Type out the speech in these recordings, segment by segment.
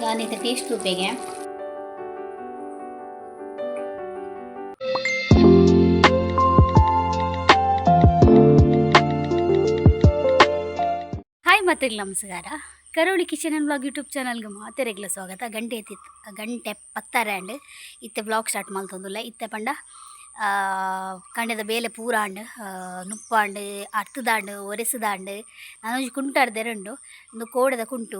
ಯಾನಿತ taste ಉಪ್ಪೆಗೆ hi ಮತ್ತೆ ನಮಸ್ಕಾರ. ಕರೋಳಿ kitchen and blog YouTube ಚಾನಲ್ಗೆ ಮಾತೆರೆಗ್ಲ ಸ್ವಾಗತ. ಗಂಟೆ ಪತ್ತಾರಂಡ್ ಇತ್ತೆ ಬ್ಲಾಗ್ ಸ್ಟಾರ್ಟ್ ಮಲ್ತೊಂದುಲ್ಲ. ಇತ್ತೆ ಪಂಡ ಕಂಡದ ಬೇಲೆ ಪೂರಾಂಡ್ ನುಪ್ಪಾಂಡ್ ಅರ್ತದಾಂಡ್ ಒರೆಸದಾಂಡ್ ನಾನೊಂಜಿ ಕುಂಟಾಡ್ದೆರಂಡು ಒಂದು ಕೋಡದ ಕುಂಟು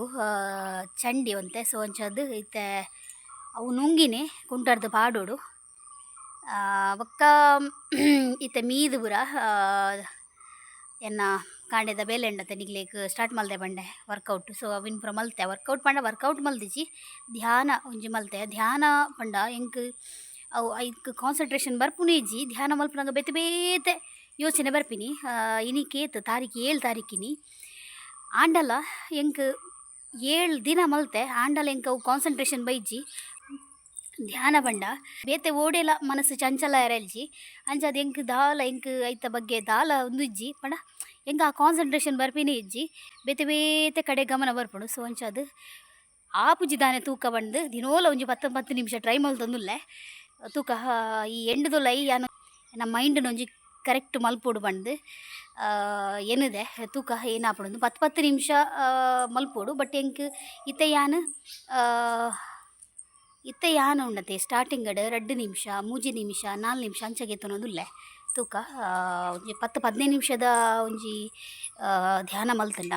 ಚಂಡಿ ಒಂತೆ ಸೊ ಒಂಚದ್ದು ಇತ್ತೆ ಅವು ನುಂಗಿನೇ ಕುಂಟಾಡ್ದು ಪಾಡೋಡು ಒಕ್ಕ ಇತ್ತೆ ಮೀದು ಪೂರ ಎನ್ನ ಕಾಂಡೆದ ಬೇಲೆ ಉಂಡತ್ತೆ ನಿಗ್ಲೇಕ್ ಸ್ಟಾರ್ಟ್ ಮಲ್ದೆ ಬಂಡೆ ವರ್ಕೌಟ್. ಸೊ ಅವಿನ ಪೂರ ಮಲ್ತೆ ವರ್ಕೌಟ್ ಮಲ್ದಿಜಿ ಧ್ಯಾನ ಒಂಜಿ ಮಲ್ತೆ. ಧ್ಯಾನ ಪಂಡ ಎಂಕ್ ಅವು ಐಕ್ ಕಾನ್ಸಂಟ್ರೇಷನ್ ಬರ್ಪುನೇ ಇಜ್ಜಿ ಧ್ಯಾನ ಮಲ್ಪನಾಗ ಬೇತೆ ಬೇತೆ ಯೋಚನೆ ಬರ್ಪಿನಿ. ಇನಿ ಕೇತ್ 7 ತಾರೀಕಿನಿ ಆಂಡಲ ಎಂಕ್ 7 ದಿನ ಮಲ್ತೆ ಆಂಡಲ ಎಂಕ್ ಅವು ಕಾನ್ಸಂಟ್ರೇಷನ್ ಬೈಜ್ಜಿ ಧ್ಯಾನ ಪಂಡ ಬೇತೆ ಓಡೆಲ ಮನಸ್ಸು ಚಂಚಲ ಎರಲ್ಜಿ ಅಂಚದು ಎಂಕ್ ದಾಲ ಎಂಕ್ ಐತ ಬಗ್ಗೆ ದಾಲ ಒಂದು ಇಜ್ಜಿ ಪಂಡ ಎಂಕ್ ಆ ಕಾನ್ಸಂಟ್ರೇಷನ್ ಬರ್ಪಿನೇ ಇಜ್ಜಿ ಬೇತೆ ಬೇತೆ ಕಡೆ ಗಮನ ಬರ್ಪುಂಡು. ಸೊ ಅಂಚದು ಆಪುಜಿ ದಾನೆ ತೂಕ ಬಂದು ದಿನೋಲ ಒಂಜಿ 10 ನಿಮಿಷ ಟ್ರೈ ಮಲ್ತೊಂದುಲ್ಲೆ ತೂಕ ಈ ಎಂಡುದೊಲ ಯಾನು ನಮ್ಮ ಮೈಂಡ್ನ ಒಂಜಿ ಕರೆಕ್ಟ್ ಮಲ್ಪೋಡು ಬಂದು ಏನಿದೆ ತೂಕ ಏನಾಪುಡು 10 ನಿಮಿಷ ಮಲ್ಪೋಡು. ಬಟ್ ಎಂಕ್ ಇತ್ತೆ ಯಾನು ಉಂಡತೆ ಸ್ಟಾರ್ಟಿಂಗ್ 2 ನಿಮಿಷ 3 ನಿಮಿಷ 4 ನಿಮಿಷ ಅಂಚಗೆ ತೊನೊಂದುಲ್ಲೆ ತೂಕ ಒಂಜಿ 10-15 ನಿಮಿಷದ ಒಂಜಿ ಧ್ಯಾನ ಮಲ್ತಂಡ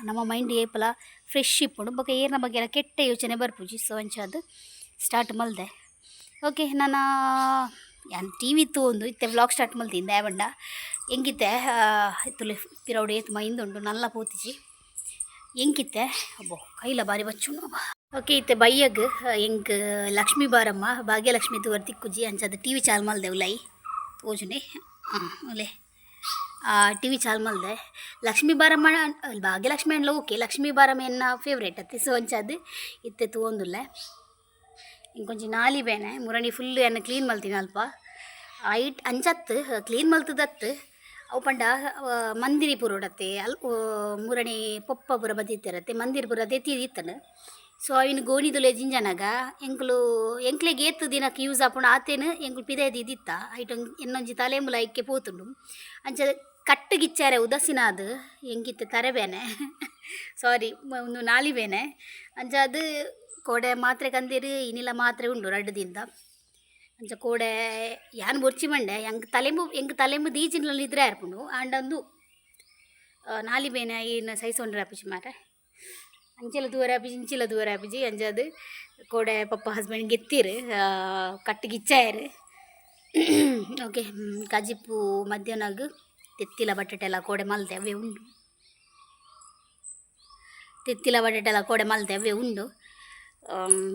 ನಮ್ಮ ಮೈಂಡ್ ಏಪಲ ಫ್ರೆಶ್ ಇಪ್ಪುಂಡು ಬೊಕ ಏರ್ನ ಬಗ್ಗೆ ಎಲ್ಲ ಕೆಟ್ಟ ಯೋಚನೆ ಬರ್ಪುಜಿ. ಸೊ ಅಂಚದು ಸ್ಟಾರ್ಟ್ ಮಲ್ದೆ. ಓಕೆ ನಾನು ಟಿ ವಿ ತೂಂದು ಇತ್ತೆ ವ್ಲಾಗ್ ಸ್ಟಾರ್ಟ್ ಮಲ್ತಿಂದ ಯಾವಂಡ ಎಂಗಿತ್ತೆ ತುಲೆ ಪಿರೌಡು ಏತು ಮೈಂದುಂಡು ನಲ್ಲ ಪೋತಿಜಿ ಎಂಕಿತ್ತೆ ಅಬ್ಬೋ ಕೈಲ ಬಾರಿ ಬಚ್ಚುಂಡು. ಓಕೆ ಇತ್ತೆ ಬಯ್ಯಗ್ ಎಂಕ್ ಲಕ್ಷ್ಮೀ ಬಾರಮ್ಮ ಭಾಗ್ಯಲಕ್ಷ್ಮಿ ತೂವರ್ ತಿಕ್ಕುಜಿ ಅಂಚದು ಟಿ ವಿ ಚಾಲ್ ಮಲ್ದೆ ಉಲೈ ತೋಜುನೆ ಒಲೆ ಟಿ ವಿ ಚಾಲ್ ಮಲ್ದೆ. ಲಕ್ಷ್ಮೀ ಬಾರಮ್ಮ ಭಾಗ್ಯಲಕ್ಷ್ಮಿ ಅಂಡ್ಲ ಓಕೆ ಲಕ್ಷ್ಮೀ ಬಾರಮ್ಮ ಎನ್ನ ಫೇವ್ರೇಟ್ ಅತ್ತೆ. ಸೊ ಅಂಚದು ಇತ್ತೆ ತೂವೊಂದುಲ್ಲೆ ಇಂಕೊಂಚಿ ನಾಲಿ ಬೇನೆ ಮುರಣಿ ಫುಲ್ಲು ಎನ್ನ ಕ್ಲೀನ್ ಮಲ್ತೀನಿ ಅಲ್ಪ ಐಟ್ ಅಂಚತ್ತು ಕ್ಲೀನ್ ಮಲ್ತದತ್ತು ಅವು ಪಂಡ ಮಂದಿರಿ ಪುರೋಡತ್ತೆ ಮುರಣಿ ಪೊಪ್ಪ ಪೂರ ಬದಿತ್ತಿರತ್ತೆ ಮಂದಿರ ಪೂರ ದೆತ್ತಿದಿತ್ತನು. ಸೊ ಅವಿನ ಗೋಣಿದುಲೆ ಜಿಂಜನಾಗ ಎಂಕ್ಲೆಗೆ ಏತು ದಿನಕ್ಕೆ ಯೂಸ್ ಆಪುಂಡು ಆತೇನು ಎಂಕ್ಲು ಪಿದೆದು ಇದಿತ್ತ ಐಟ್ ಎನ್ನೊಂಜಿ ತಲೆಮುಲ ಐಕ್ಕೆ ಪೋತುಂಡು ಅಂಚ ಕಟ್ಟಗಿಚ್ಚಾರೆ ಉದಸಿನ ಅದು ಎಂಗಿತ್ತೆ ತರೆಬೇನೆ ಸಾರಿ ಒಂದು ನಾಲಿ ಬೇನೆ ಅಂಚ ಅದು ಕೋಡೆ ಮಾತ್ರೆ ಕಂದಿರು ಇನ್ನಿಲ್ಲ ಮಾತ್ರೆ ಉಂಡು 2 ದಿನದ ಅಂಚ ಕೋಡೆ ಯಾನ್ ಬೊರ್ಚಿ ಮಂಡೆ ಎಂಕ್ ತಲೆಂಬು ದೀಜಿನಲ್ಲಿ ಇದ್ರೆ ಆರ್ಪುಂಡು ಆಂಡೊಂದು ನಾಲಿ ಬೇನೆ ಏನು ಸೈಸೊಂಡ್ರೆ ಆಪಿಜಿ ಮಾರೆ ಅಂಚೆಲ್ಲ ದೂರ ಆಪಿಜಿ ಇಂಚಿಲ ದೂರ ಆಪಿಜಿ ಅಂಚದು ಕೋಡೆ ಪಪ್ಪ ಹಸ್ಬೆಂಡ್ ಗೆತ್ತಿರು ಕಟ್ಟಿಗಿಚ್ಚಾಯರು. ಓಕೆ ಕಜಿಪ್ಪು ಮಧ್ಯಾಹ್ನಗ್ ತೆತ್ತಿಲ ಬಟಾಟೆ ಎಲ್ಲ ಕೋಡೆ ಮಲ್ತೆ ಅವೇ ಉಂಡು ತೆತ್ತಿಲ ಬಟಾಟೆ ಎಲ್ಲ ಕೋಡೆ ಮಲ್ತೆ ಅವೇ ಉಂಡು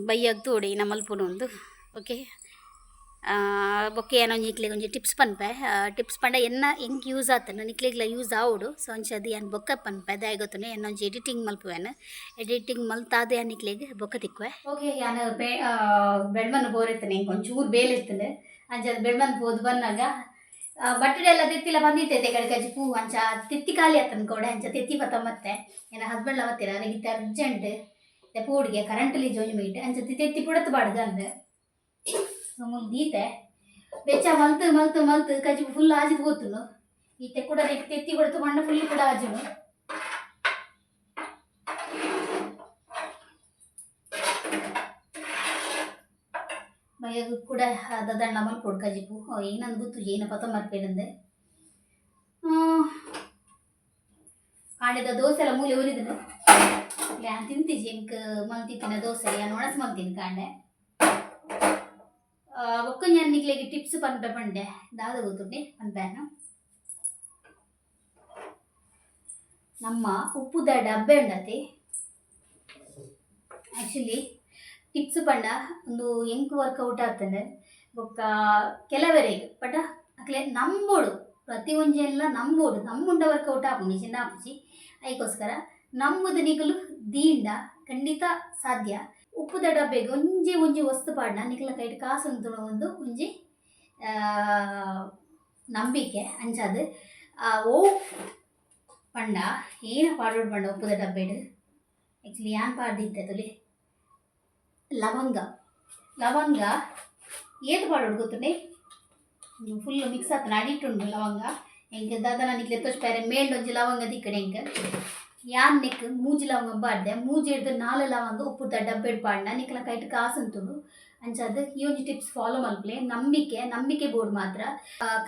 ಬಯ್ಯಾಗ ತೋಡಿ ನಮ್ಮ ಮಲ್ಪುನು ಒಂದು. ಓಕೆ ಬೊಕ್ಕೆ ಏನೊಂಜಿ ನಿಕ್ಲೆಗೆ ಒಂಜಿ ಟಿಪ್ಸ್ ಪಂಡ ಎನ್ನ ಎಂಕ್ ಯೂಸ್ ಆತನು ನಿಕ್ಲೆಗ್ಲ ಯೂಸ್ ಆವೋಡು. ಸೊ ಅಂಚದು ಏನು ಬೊಕ್ಕ ಪನ್ಪೆ ಅದೇ ಗೊತ್ತುನೆ ಎನ್ನೊಂಜಿ ಎಡಿಟಿಂಗ್ ಮಲ್ಪುವೆನು ಎಡಿಟಿಂಗ್ ಮಲ್ತಾದೆ ಆ ನಿಕ್ಲೆಗೆ ಬೊಕ್ಕ ತಿಕ್ಕುವೆ. ಓಕೆ ಯಾನು ಬೆಳ್ಮನ್ನು ಬೋರೆತ್ತನೆ ಎಂಕ್ ಒಂಚೂರು ಬೇಲೆ ಇರ್ತದೆ ಅಂಚದು ಬೆಳ್ಮನ್ನು ಬೋದು ಬಂದಾಗ ಬಟ್ಟೆ ಎಲ್ಲ ತೆತ್ತಿಲ ಬಂದಿತ್ತೈತೆ ಕಡೆಗಜ್ಜಿ ಪೂ ಅಂಚ ತೆತ್ತಿ ಖಾಲಿ ಆತನ ಕೋಡೆ ಅಂಚ ತೆತ್ತಿ ಬತ್ತ ಮತ್ತೆ ಏನ ಹಸ್ಬೆಂಡ್ ಅವತ್ತಿರ ಅದಕ್ಕೆ ಅರ್ಜೆಂಟ್ ಪೂಡಿಗೆ ಕರೆಂಟಲ್ಲಿ ಜೋಜಿ ಮೀಟ್ ಅಂಚತಿ ತೆತ್ತಿ ಪುಡತ್ತು ಬಾಡ್ದು ಅಂದೆ ದೀತೆ ಬೆಚ್ಚ ಮಲ್ತು ಕಜಿ ಫುಲ್ ಆಜಿದ್ ಗೊತ್ತುನು ಈತೆ ಕೂಡ ತೆತ್ತಿ ಕೊಡ್ತು ಮಣ್ಣ ಫುಲ್ ಕೂಡ ಆಜುನು ಬಯ್ಯಗೂ ಕೂಡ ದಂಡ ಮಲ್ಪೊಡು ಕಜಿಪು ಏನಂದು ಗೊತ್ತು ಏನ ಪತ ಮರ್ಪೇನಂದೆ ಕಾಂಡೆದ ದೋಸೆ ಎಲ್ಲ ಮೂಲೆ ಉರಿದನು ಯಾನ್ ತಿಂತಿಜಿ ಎಂಕ್ ಮಲ್ತಿತ್ತಿನ ದೋಸೆ ಯಾನ್ ಒಣಸ್ ಮಲ್ತೀನಿ ಕಾಂಡೆ ಒಕ್ಕ ನಾನು ನಿಕ್ಲೆಗೆ ಟಿಪ್ಸ್ ಪಂಡೆ ದಾದ ಗೊತ್ತುಂಡೆ ಪನ್ಪೇನು ನಮ್ಮ ಉಪ್ಪುದ ಡಬ್ಬೆ ಉಂಡತಿ ಆ್ಯಕ್ಚುಲಿ ಟಿಪ್ಸ್ ಪಂಡ ಒಂದು ಎಂಕ್ ವರ್ಕೌಟ್ ಆಗ್ತದೆ ಬೊಕ್ಕ ಕೆಲವರೆಗೆ ಬಟ್ ಅಕ್ಲೆ ನಂಬೋಡು ಪ್ರತಿ ಒಂಜೆಲ್ಲ ನಂಬೋಡು ನಮ್ಮುಂಡ ವರ್ಕೌಟ್ ಆಪುಂಡು ಚಿನ್ನ ಆಪುಜಿ ಅದಕ್ಕೋಸ್ಕರ ನಮ್ಮದು ನಿಗಲು ದೀಂಡ ಖಂಡಿತ ಸಾಧ್ಯ. ಉಪ್ಪುದ ಡಬ್ಬೆಗೆ ಒಂಜಿ ವಸ್ತು ಪಾಡ್ನ ನಿಕ್ಲ ಕೈಟ್ ಕಾಸು ಅಂತ ಒಂದು ಒಂಜಿ ನಂಬಿಕೆ ಅಂಚದು ಓ ಪಂಡ ಏನ ಪಾಡೋಡು ಪಂಡ ಉಪ್ಪುದ ಡಬ್ಬೆಡು ಆ್ಯಕ್ಚುಲಿ ಯಾನ್ ಪಾಡ್ದಿತ್ತೆ ತುಲಿ ಲವಂಗ ಲವಂಗ ಏತು ಪಾಡೋಡು ಗೊತ್ತುಂಡೆ ಫುಲ್ ಮಿಕ್ಸ್ ಆತನ ಅಡಿಟ್ಟುಂಡು ಲವಂಗ ಹೆಂಗೆ ದಾದನ ನಿಕ್ಲೆ ತೋಚ್ಪಾರೆ ಮೇಲ್ಡೊಂಜಿ ಲವಂಗ ದಿಕ್ಕಡೆ ಹೆಂಗೆ ಯಾನ್ ನೆಕ್ ಮೂಜಿ ಲವಂಗ ಬಾಡ್ದೆ ಮೂಜಿ ಹಿಡ್ದು 4 ಲವಂಗ ಉಪ್ಪು ಡಬ್ಬೆಡ್ ಪಾಡ್ನ ನಿಕ್ಲ ಕೈಟ್ ಕಾಸಂತುಡು ಅಂಚಾದ ಈ ಒಂಜಿ ಟಿಪ್ಸ್ ಫಾಲೋ ಮಲ್ಪಲೆ ನಂಬಿಕೆ ಬೋರ್ಡ್ ಮಾತ್ರ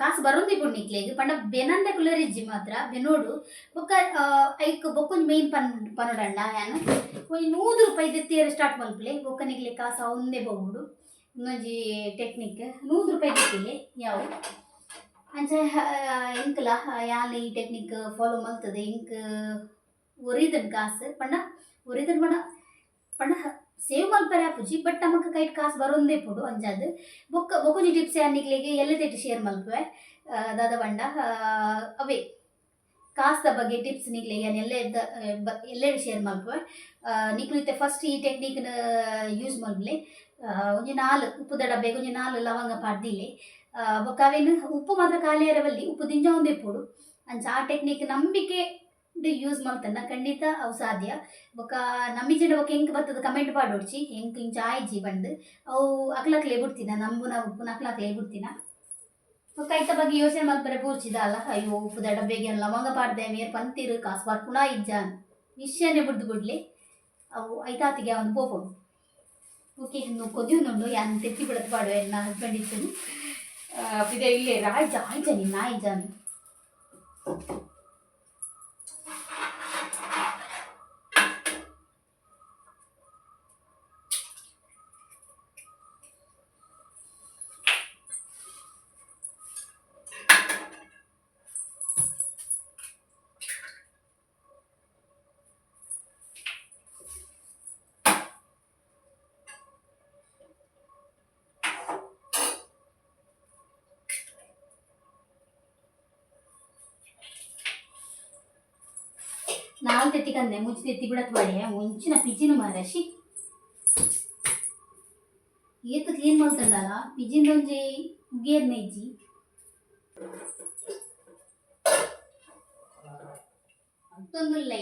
ಕಾಸು ಬರೋಂದಿ ಪುಡ್ ನಿಕ್ಲೆಗ್ ಪಂಡ ಬೆನಂದ ಕುಲರಿಜ್ಜಿ ಮಾತ್ರ ಬೆನೋಡು ಬೊಕ್ಕ ಐಕ್ ಬೊಕ್ಕೊಂಜಿ ಮೇಯ್ನ್ ಪನೋಡಂಡ ಯಾನು ಒಂಜಿ 100 ರೂಪಾಯಿ ದೆತ್ತಿಯರ ಸ್ಟಾರ್ಟ್ ಮಲ್ಪಲೆ ಬೊಕ್ಕ ನಿಕ್ಲೆ ಕಾಸು ಒಂದೇ ಬೋಡು ಇನ್ನೊಂಜಿ ಟೆಕ್ನಿಕ್ 100 ರೂಪಾಯಿ ದೆತ್ತಿಲೆ ಯಾವು ಅಂಚ ಇಂಕಲ ಯಾನ್ ಈ ಟೆಕ್ನಿಕ್ ಫಾಲೋ ಮಲ್ತದೆ ಇಂಕ್ ಒರಿದನ್ ಕಾಸು ಪಂಡ ಒರಿದನ್ ಪಂಡ ಸೇವ್ ಮಲ್ಪರೆ ಆಪುಜಿ ಬಟ್ ನಮಕ್ ಕೈಟ್ ಕಾಸು ಬರೋಂದೇ ಪುಡು ಅಂಜಾದ್ ಬೊಕೊಂಜಿ ಟಿಪ್ಸ್ ಯಾನಿಕ್ಲೆಗೆ ಎಲ್ಲೆತೆಟ್ ಶೇರ್ ಮಲ್ಪುವೆ ದಾದ ಪಂಡ ಅವೇ ಕಾಸ್ದ ಬಗ್ಗೆ ಟಿಪ್ಸ್ ನಿಕ್ಲೆ ಯಾನ್ ಎಲ್ಲೆಡೆ ಶೇರ್ ಮಲ್ಪುವೆ ನಿಕ್ಲಿತ್ತೆ ಫಸ್ಟ್ ಈ ಟೆಕ್ನಿಕ್ನ ಯೂಸ್ ಮಲ್ಪಲೆ ಒಂಜಿ 4 ಉಪ್ಪುದ ಡಬ್ಬೆಗೆ ಒಂಜಿ 4 ಲವಂಗ ಪಾಡ್ದಿಲೆ ಬೊಕ್ಕ ಅವೇನು ಉಪ್ಪು ಮಾತ್ರ ಖಾಲಿ ಇರವಲ್ಲಿ ಉಪ್ಪು ದಿಂಜ ಒಂದೇ ಪುಡು ಅಂಚ ಆ ಟೆಕ್ನಿಕ್ ನಂಬಿಕೆ ಯೂಸ್ ಮಾಡ್ತಾನ ಖಂಡಿತ ಅವು ಸಾಧ್ಯ ಬೊಕ್ಕ ನಮ್ಮಿಜನ ಬೊಕ್ಕ ಹೆಂಗೆ ಬರ್ತದೆ ಕಮೆಂಟ್ ಪಾಡೋಡ್ಚಿ ಹೆಂಗೆ ಇಂಚ ಆಯ್ಜಿ ಬಂದು ಅವು ಅಕ್ಲಕ್ಲೆ ಬಿಡ್ತೀನ ನಂಬುನ ಉಪ್ಪುನ ಅಕ್ಲಕ್ಲೆ ಬಿಡ್ತೀನ ಬೊಕ್ಕ ಐತ ಬಗ್ಗೆ ಯೋಚನೆ ಮಲ್ಪರೆ ಪೂರ್ಚಿದ ಅಲ್ಲ ಅಯ್ಯೋ ಉಪ್ಪುದ ಡಬ್ಬೆಗೆ ಲವಂಗ ಪಾಡ್ದೆ ಮೇರ್ ಪಂತಿರು ಕಾಸು ಬರ್ಪುಣ ಇಜ್ಜಾನ್ ವಿಷಯನೇ ಬಿಡ್ಲಿ ಅವು ಐತಾತಿಗೆ ಅವನು ಪೋಪುಡು ಓಕೆ ಇನ್ನು ಕೊದ್ಯುನುಂಡು ಯಾನ್ ತೆತ್ತಿ ಬಿಡತ್ ಪಾಡುವೆ ನನ್ನ ಹಸ್ಬೆಂಡ್ ಇತ್ತು ಇದೇ ಇಲ್ಲೇ ಆಯ್ಜ ನಿನ್ನ ಆಯ್ಜಾನು ನಾಲ್ ತೆತ್ತಿ ಕಂದೆ ಮುಚ್ಚಿ ತೆತ್ತಿ ಬಿಡತ್ ಬಾಡಿ ಮುಂಚಿನ ಪಿಜಿನು ಮಾರಶಿ ಏತು ಕ್ಲೀನ್ ಮಾಡ್ತಂಡಲ್ಲ ಪಿಜಿಂದೊಂಜಿ ಮುಗೇರ್ನ ಇಜ್ಜಿ ಅಂತೊಂದುಲ್ಲ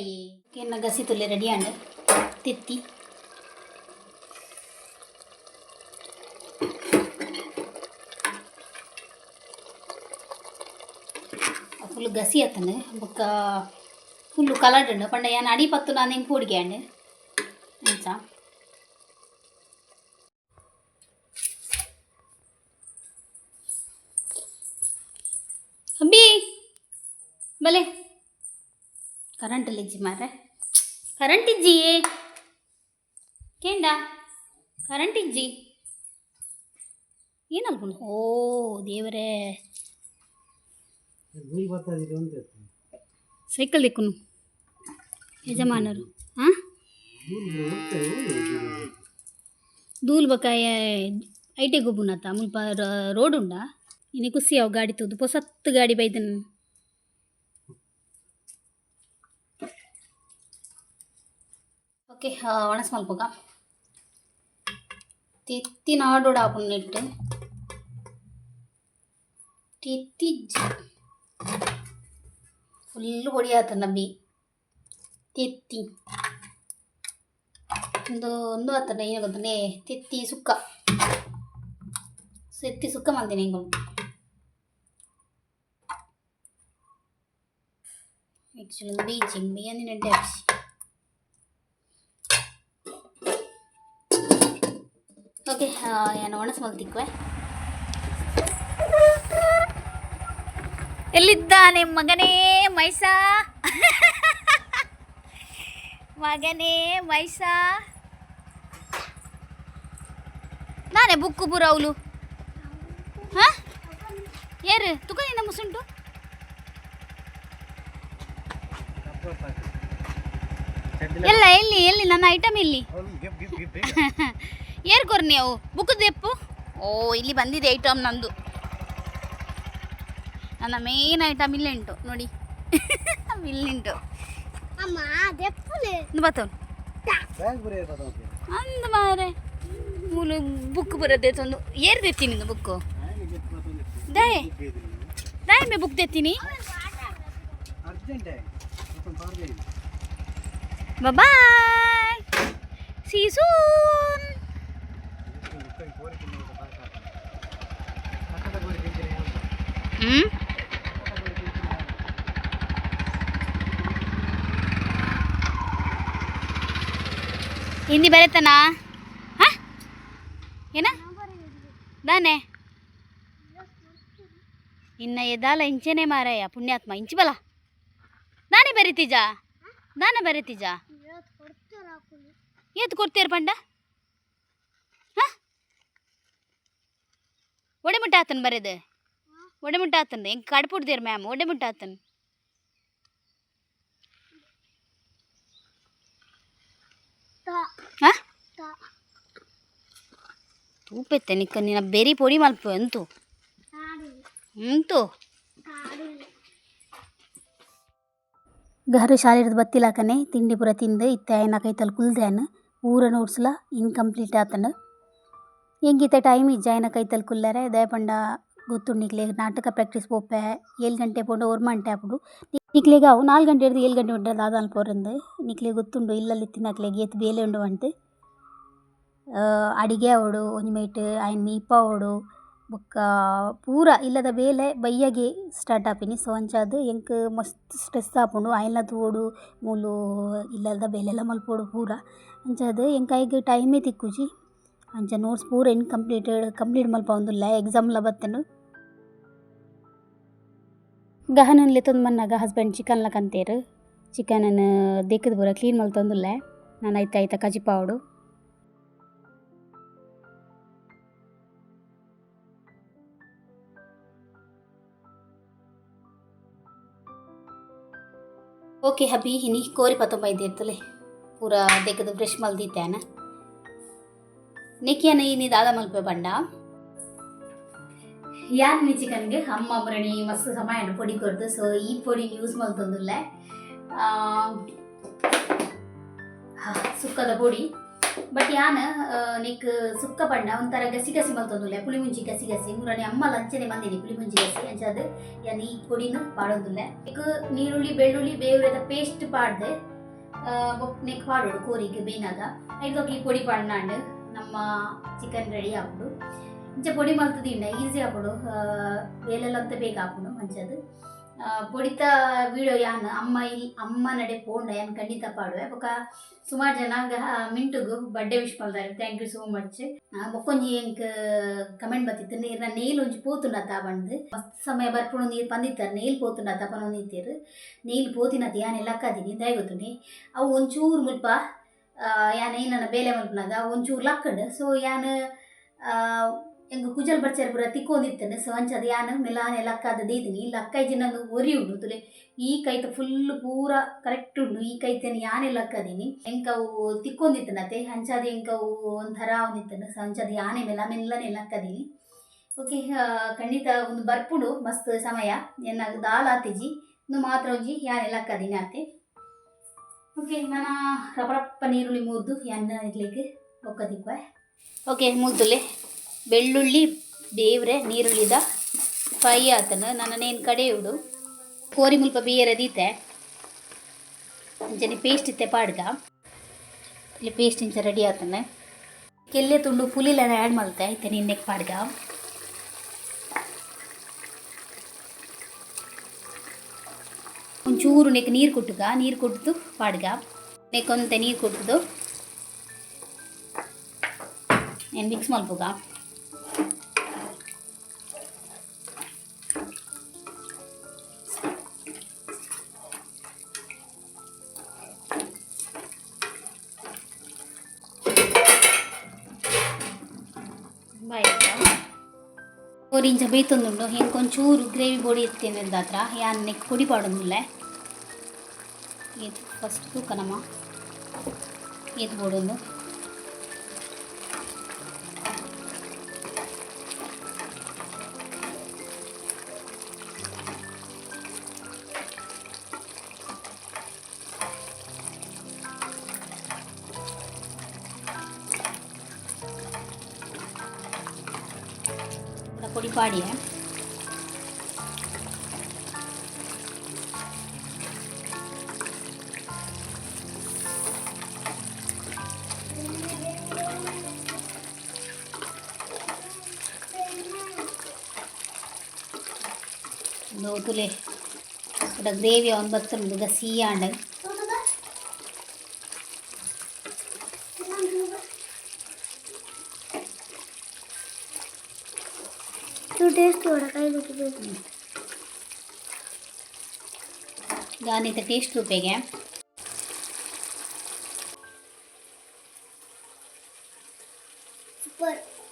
ಏನ ಗಸಿ ತುಲೆ ರೆಡಿ ಅಂಡ ತೆತ್ತಿ ಫುಲ್ ಗಸಿ ಆತಂದೆ ಬೊಕ್ಕ ಫುಲ್ಲು ಕಲರ್ಡ್ ಉಂಡು ಪಂಡ ಯಾನ್ ಅಡಿ ಪತ್ತು ನಾನು ಹೆಂಗೆ ಪೋಡಿಗ್ಯಾಂಡು ಅಂಚ ಅಬ್ಬಿ ಬಲೆ ಕರೆಂಟಲ್ಲಿ ಇಜ್ಜಿ ಮಾರೆ ಕರೆಂಟ್ ಇಜ್ಜಿ ಕೇಂಡ ಕರೆಂಟ್ ಇಜ್ಜಿ ಏನಲ್ಕೊಂಡು ಓ ದೇವರೇ ಸೈಕಲ್ ದಿಕ್ಕುನು ಯಜಮಾನರು ಹಾಂ ದೂಲ್ ಬಕಾಯ ಐಟೆ ಗೊಬ್ಬುನತ್ತ ಮುಲ್ಪ ರೋಡ್ ಉಂಡಾ ಇನ್ನು ಕುಸಿ ಅವು ಗಾಡಿ ತೂದು ಪೊಸತ್ತು ಗಾಡಿ ಬೈದನ್ ಓಕೆ ಒಣಸ್ ಮಲ್ಪಗ ತೆತ್ತಿನ ಆಡೋಡ ಆಪುನ್ನಿಟ್ಟು ತೆತ್ತಿಜ್ಜಿ ಫುಲ್ಲು ಹೊಡಿ ಆತ ನಬ್ಬಿ ತೆತ್ತಿ ಒಂದು ಆತನ ಏನು ಗೊತ್ತನೇ ತೆತ್ತಿ ಸುಕ್ಕ ಮಾಡ್ತೀನಿ ಹಿಂಗೆ ಆ್ಯಕ್ಚುಲಿ ಒಂದು ಬೀಚಿಂಗ್ ಬಿಯ್ಯಂದಿನ ಟ್ಯಾಪ್ಸಿ ಓಕೆ ಏನು ಒಣಸ್ ಮಲ್ತಿಕ್ವೆ ಎಲ್ಲಿದ್ದಾನೆ ಮಗನೇ ಮೈಸಾ ಮಗನೇ ಮೈಸಾ ನಾನೇ ಬುಕ್ಕು ಪೂರ ಅವಳು ಹಾಂ ಏರು ತುಕನಿಂದ ಮುಸುಂಟು ಎಲ್ಲ ಎಲ್ಲಿ ನನ್ನ ಐಟಮ್ ಇಲ್ಲಿ ಏರ್ ಕೊರ್ನಿ ಅವು ಬುಕ್ ದೆಪ್ಪು ಓ ಇಲ್ಲಿ ಬಂದಿದೆ ಐಟಮ್ ನಂದು ನನ್ನ ಮೇನ್ ಐಟಮ್ ಇಲ್ಲೇ ಉಂಟು ನೋಡಿ ಇಲ್ಲುಂಟು ಬತ್ತವನು ಅಂದು ಮಾರೆ ಮೂಲು ಬುಕ್ ಬರೋದೇ ತಂದು ಏರ್ ತೆತ್ತೀನಿ ಇದು ಬುಕ್ಕು दाय मैं बुक देती नहीं बाय सी यू सून। ಹ್ಞೂ ಹಿಂದಿ ಬರುತ್ತಾನಾ? ಹಾಂ ಏನ ದಾನೆ ಇನ್ನ ಎದಾಲ ಇಂಚೆನೆ ಮಾರಾಯ ಪುಣ್ಯಾತ್ಮ ಇಂಚಿ ಬಲ ದಾನೆ ಬರೀತೀಜ ದಾನೆ ಬರೀತೀಜ ಏತ್ ಕೊಡ್ತೀರ ಪಂಡ ಹಾಂ ಒಡೆ ಮುಟ್ಟ ಆತನ್ ಬರೆದು ಒಡೆ ಮುಟ್ಟ ಆತನ್ ಹೆಂಗೆ ಕಡ್ಪುಡ್ತೀರ ಮ್ಯಾಮ್ ಒಡೆ ಮುಟ್ಟ ಆತನ್ ಹಾಂ ತೂಪೆತ್ತೆ ನಿಕ್ಕ ನಿನ್ನ ಬೆರಿ ಪೊಡಿ ಮಲ್ಪ ಎಂತು ಎಂತು ಗಹರು ಶಾಲೆ ಹಿಡಿದು ಬತ್ತಿಲಾಕನೆ ತಿಂಡಿ ಪೂರ ತಿಂದು ಇತ್ತೆ ಆಯ್ನ ಕೈತಲ್ಲಿ ಕುಲ್ದೇನು ಊರ ನೋಡ್ಸಲ ಇನ್ಕಂಪ್ಲೀಟ್ ಆತನ ಹೆಂಗಿತ್ತೆ ಟೈಮ್ ಇಜ್ಜ ಆಯ್ನ ಕೈತಲ್ಲಿ ಕುಲ್ಲರೆ ದಯಪಂಡ ಗೊತ್ತುಂಡಿಕ್ಲೆ ನಾಟಕ ಪ್ರಾಕ್ಟೀಸ್ ಪೋಪೆ 7 ಗಂಟೆ ಪೋಂಡು 1 ಗಂಟೆ ಆಪುಡು ನಿಕ್ಲೆಗೆ ಅವು 4 ಗಂಟೆ ಹಿಡಿದು 7 ಗಂಟೆ ಉಂಟು ದಾದ ಅನ್ಪೋರಂದು ನಿಕ್ಲೆ ಗೊತ್ತುಂಡು ಇಲ್ಲಲ್ಲಿ ತಿನ್ನಕ್ಲೆಗೆ ಏತ್ ಬೇಲೆ ಉಂಡು ಅಂಟು ಅಡಿಗೆ ಅವಡು ಒಂಜಿ ಆಯ್ನ ಮೀಪ ಅವಡು ಬೊಕ್ಕ ಪೂರ ಇಲ್ಲದ ಬೇಲೆ ಬಯ್ಯಗೆ ಸ್ಟಾರ್ಟ್ ಆಪಿನಿ ಸೊ ಅಂಚಾದ್ ಎಂಕ್ ಮಸ್ತ್ ಸ್ಟ್ರೆಸ್ ಆಪುಂಡು ಆಯ್ನ ತೂಡು ಮೂಲು ಇಲ್ಲದ ಬೇಲೆಲ್ಲ ಮಲ್ಪೋಡು ಪೂರ ಅಂಚಾದ್ ಎಂಕಾಯಿಗೆ ಟೈಮೇ ತಿಕ್ಕುಜಿ ಅಂಚ ನೋಟ್ಸ್ ಪೂರ ಕಂಪ್ಲೀಟ್ ಮಲ್ಪ ಒಂದುಲ್ಲ ಎಕ್ಸಾಮ್ಲ ಬತ್ತನು ಗಹನನ್ಲೆ ತೊಂದು ಮನ್ನಾಗ ಹಸ್ಬೆಂಡ್ ಚಿಕನ್ಲ ಕಂತೇರು ಚಿಕನನ್ನು ದೇಕದ ಪೂರ ಕ್ಲೀನ್ ಮಲ್ತೊಂದುಲ್ಲ ನಾನು ಐತ ಕಜಿಪಾವಡು ಓಕೆ ಹಬ್ಬಿ ಹಿನಿ ಕೋರಿ ಪತ್ತೊಂಬೈದು ಇರ್ತಲೆ ಪೂರ ದೇಕದ ಬ್ರಷ್ ಮಲ್ದಿತ್ತೇನ ನೆಕ್ಕಿಯನ್ನ ಈ ದಾದ ಮಲ್ಪೆ ಬಂಡ ಯಾನ್ ನೀ ಚಿಕನ್ಗೆ ಅಮ್ಮ ಬರಣಿ ಮಸ್ತ್ ಸಮಯ ಪೊಡಿ ಕೊಡ್ದು ಸೊ ಈ ಪೊಡಿ ಯೂಸ್ ಮಲ್ತೊಂದುಲ್ಲ ಸುಕ್ಕದ ಪೊಡಿ ಬಟ್ ಯಾನ್ ನೆಕ್ ಸುಕ್ಕ ಪಂಡ ಒಂಥರ ಗಸಿ ಗಸಿ ಮಲ್ತೊಂದುಲ್ಲ ಪುಳಿ ಮುಂಚಿ ಗಸಿ ಗಸಿ ಮೂರನೇ ಅಮ್ಮ ಲಂಚನೆ ಮಂದಿನಿ ಪುಳಿ ಮುಂಚಿ ಗಸಿ ಅಂಚದು ಯಾನ್ ಈ ಪೊಡಿನ ಪಾಡೋದಿಲ್ಲ ನೆಕ್ ನೀರುಳ್ಳಿ ಬೆಳ್ಳುಳ್ಳಿ ಬೇವ್ರದ ಪೇಸ್ಟ್ ಪಾಡ್ದೆ ನೆಕ್ ಪಾಡೋಡು ಕೋರಿಗೆ ಬೇನಾಗ ಐದೋಗಿ ಈ ಪೊಡಿ ಪಾಡ್ನಾಂಡು ನಮ್ಮ ಚಿಕನ್ ರೆಡಿ ಆಪುಡು ಇಂಚ ಪೊಡಿ ಮಲ್ತದಿಂಡ ಈಸಿ ಆಪುಡು ಬೇಲೆಲ್ಲಂತ ಬೇಗ ಆಪುಡು ಮಂಚದು ಪೊಡಿತ ವೀಡಿಯೋ ಯಾನ್ ಅಮ್ಮ ನಡೆ ಪೋಂಡ ಯಾನ್ ಖಂಡಿತ ಪಾಡುವೆ ಬೊಕ ಸುಮಾರು ಜನ ಮಿಂಟುಗು ಬರ್ಡೇ ವಿಶ್ ಮಲ್ತಾರೆ ಥ್ಯಾಂಕ್ ಯು ಸೋ ಮಚ್ ಬೊಕ್ಕೊಂಜಿ ಎಂಕ್ ಕಮೆಂಟ್ ಬತ್ತಿತ್ತು ನೀರ್ನ ನೇಲ್ ಒಂಜಿ ಪೋತುಂಡತ ಬಂದು ಮಸ್ತ್ ಸಮಯ ಬರ್ಪುಡು ನೀರು ಪಂದಿತ್ತಾರೆ ನೇಲ್ ಪೋತುಂಡತ ಪನೊಂದಿತ್ತೀರು ನೇಲ್ ಪೋತಿನತ ಯಾನ್ ಲಕ್ಕದೀನಿ ದಯಗೊತ್ತುಂಡಿ ಅವು ಒಂಚೂರು ಮುಲ್ಪ ಯಾನ್ ಏನನ್ನ ಬೇಲೆ ಮಲ್ಪನಾಗ ಒಂಚೂರು ಲಕ್ಕಂಡು ಸೊ ಯಾನ್ ಎಂಗ್ ಕುಜಲ್ ಬಡ್ಚರ್ ಪೂರ ತಿಕ್ಕೊಂದಿತ್ತೇನೆ ಸೊ ಅಂಚದು ಯಾನ್ ಮೆಲಾನೆ ಲಕ್ಕಾದ ದೇದಿನಿ ಲಕ್ಕೈಜಿ ನಂಗೆ ಒರಿ ಉಂಡು ತುಲೆ ಈ ಕೈತ ಫುಲ್ ಪೂರ ಕರೆಕ್ಟ್ ಉಂಡು ಈ ಕೈತೇನೆ ಯಾನೇ ಲಕ್ಕದೀನಿ ಎಂಕವು ತಿಕ್ಕೊಂದಿತ್ತನತೆ ಅಂಚಾದ ಎಂಕವು ಒಂಥರ ಒಂದಿತ್ತೇನೆ ಸೊ ಅಂಚಾದ ಯಾನೇ ಮೆಲ್ಲನೆ ಲಕ್ಕದೀನಿ ಓಕೆ ಖಂಡಿತ ಒಂದು ಬರ್ಪುಡು ಮಸ್ತ್ ಸಮಯ ಎನ್ನಾಗ ದಾಲ್ ಆತಿಜಿ ಇನ್ನು ಮಾತ್ರ ಒಂಜಿ ಯಾನೇ ಲಕ್ಕದೀನಿ ಆತೆ ಓಕೆ ನಾನು ರಪರಪ್ಪ ನೀರುಳ್ಳಿ ಮುದ್ದು ಎಣ್ಣೆ ಇಡ್ಲಿಕ್ಕೆ ಒಕ್ಕದಿಕ್ಕ ಓಕೆ ಮುದ್ದುಲೆ ಬೆಳ್ಳುಳ್ಳಿ ಬೇವ್ರೆ ನೀರುಳ್ಳಿದ ಫ್ರೈ ಆತನ ನನ್ನನೇನು ಕಡೆ ಉಡು ಕೋರಿ ಮುಲ್ಪ ಬೇಯರದೀತೆ ಇಂಚನೆ ಪೇಸ್ಟ್ ಇತ್ತೆ ಪಾಡ್ಗ ಇಲ್ಲಿ ಪೇಸ್ಟ್ ಇಂಚ ರೆಡಿ ಆತನ ಕೆಲ್ಲೆ ತುಂಡು ಪುಲಿಲ ಆ್ಯಡ್ ಮಲ್ತೆ ಐತೆ ನಿನ್ನೆಗೆ ಪಾಡ್ಗ ಒಂಚೂರು ನೆಕ್ ನೀರು ಕೊಟ್ಟು ಪಾಡ್ಗ ನೆಕ್ಕೊಂತೆ ನೀರು ಕೊಟ್ಟದು నేను మిక్స్ మలుపుగా ಇಂಚ ಬೇಯ್ತೊಂದುಂಡು ಇಂಕೊಂಚೂರು ಗ್ರೇವಿ ಪೊಡಿ ಇರ್ತೇನೆ ಹತ್ರ ಯಾನ್ ನೆಕ್ ಪೊಡಿ ಪಾಡೊಂದುಲ್ಲ ಇದು ಫಸ್ಟ್ ತೂಕನಮ್ಮ ಇದು ಪೋಡೊಂದು பொடி பாடிய ತುಲೆ ಗ್ರೇವಿ ಅವನು ಬರ್ತುಂಡು ಈಗ ಸಿಹಿಯಾಂಡ ಗಾನಿತ ಟೇಸ್ಟ್ ರೂಪೆಗೆ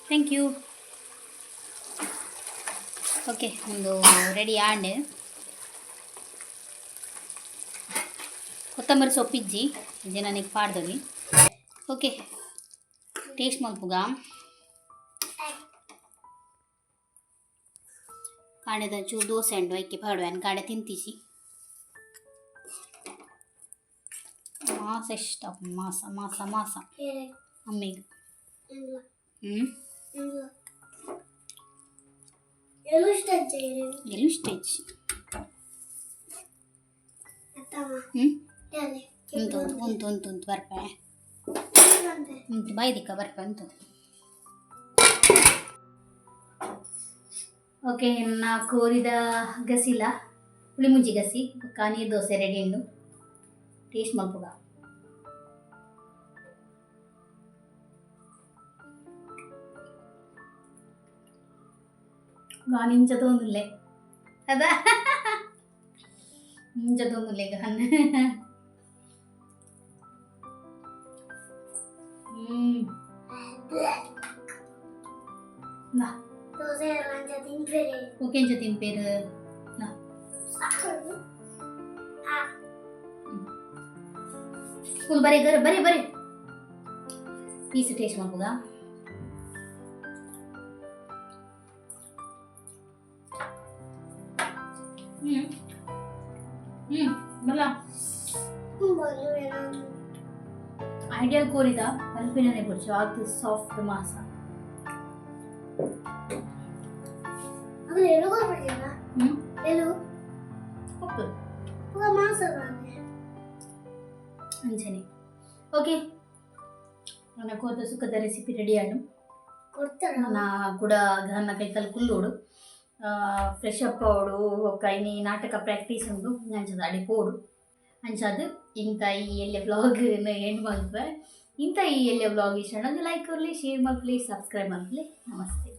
ಥ್ಯಾಂಕ್ ಯು. ಓಕೆ ಒಂದು ರೆಡಿ ಆಂಡ್ ಕೊತ್ತಂಬರಿ ಸೊಪ್ಪಿಜ್ಜಿ ಇಜ್ಜಿ ನನಗೆ ಪಾಡ್ದವಿ. ಓಕೆ ಟೇಸ್ಟ್ ಮಲ್ಪುಗ ಕಾಣೆದ ಚೂರು ದೋಸೆ ಉಂಡು ಐಕೆ ಪಾಡುವೆನು ಕಾಣೆ ತಿಂತೀಸಿ ಮಾಸ ಇಷ್ಟ ಮಾಸ ಮಾಸ ಮಾಸ ಅಮ್ಮಿಗೆ ಎಲ್ಲೂ ಸ್ಟೇಜ್ ಉಂಟು ಉಂಟು ಉಂಟು ಉಂಟು ಬರ್ಪೆ ಉಂಟು ಬೈದಿಕ್ಕ ಬರ್ಪೆ ಉಂಟು. ಓಕೆ ನಾ ಕೋರಿದ ಗಸಿಲ ಹುಳಿ ಮುಂಜಿ ಗಸಿ ನೀರು ದೋಸೆ ರೆಡಿ ಉಂಡು ಟೇಸ್ಟ್ ಮಲ್ಪುಗ ಗಾನಿಂಚ ತೊಂದುಲ್ಲೆ ಅದಾ ಇಂಚ ತೊಂದುಲ್ಲೆ ಗಾನ್ ನಾ ಓಕೆ ಇಂಚ ತಿಂಪೇರು ನಾ ಫುಲ್ ಬರೀ ಗರ ಬರೀ ಬರೀ ಪೀಸ್ ಟೇಸ್ಟ್ ಮಾಡ್ಬೋದ ಬಲ್ಲ ಐಡಿಯಲ್ ಕೋರಿದ ಅಲ್ಪಿನೇ ಕೊಡ್ಚು ಅದು ಸಾಫ್ಟ್ ಮಾಸ ಅಂಚನೆ. ಓಕೆ ನನ್ನ ಕೋತ ಸುಖದ ರೆಸಿಪಿ ರೆಡಿ ಆಡು ನಾ ಕೂಡ ಗನ್ನ ಕೈಕಲ್ ಕುಲ್ಲೋಡು ಫ್ರೆಶ್ ಅಪ್ ಅವಡು ಕೈನಿ ನಾಟಕ ಪ್ರಾಕ್ಟೀಸ್ ಉಂಟು ಅಂಚದ ಅಡಿ ಪೋಡು ಅಂಚದು ಇಂಥ ಈ ಎಲ್ಲೆ ವ್ಲಾಗ್ ಎಂಡ್ ಮಲ್ಪೆ ಇಂಥ ಈ ಎಲ್ಲೆ ವ್ಲಾಗ್ ಇಷ್ಟ ಲೈಕ್ ಕೊರಲಿ ಶೇರ್ ಮಲ್ಪಲಿ ಸಬ್ಸ್ಕ್ರೈಬ್ ಮಲ್ಪಲಿ. ನಮಸ್ತೆ.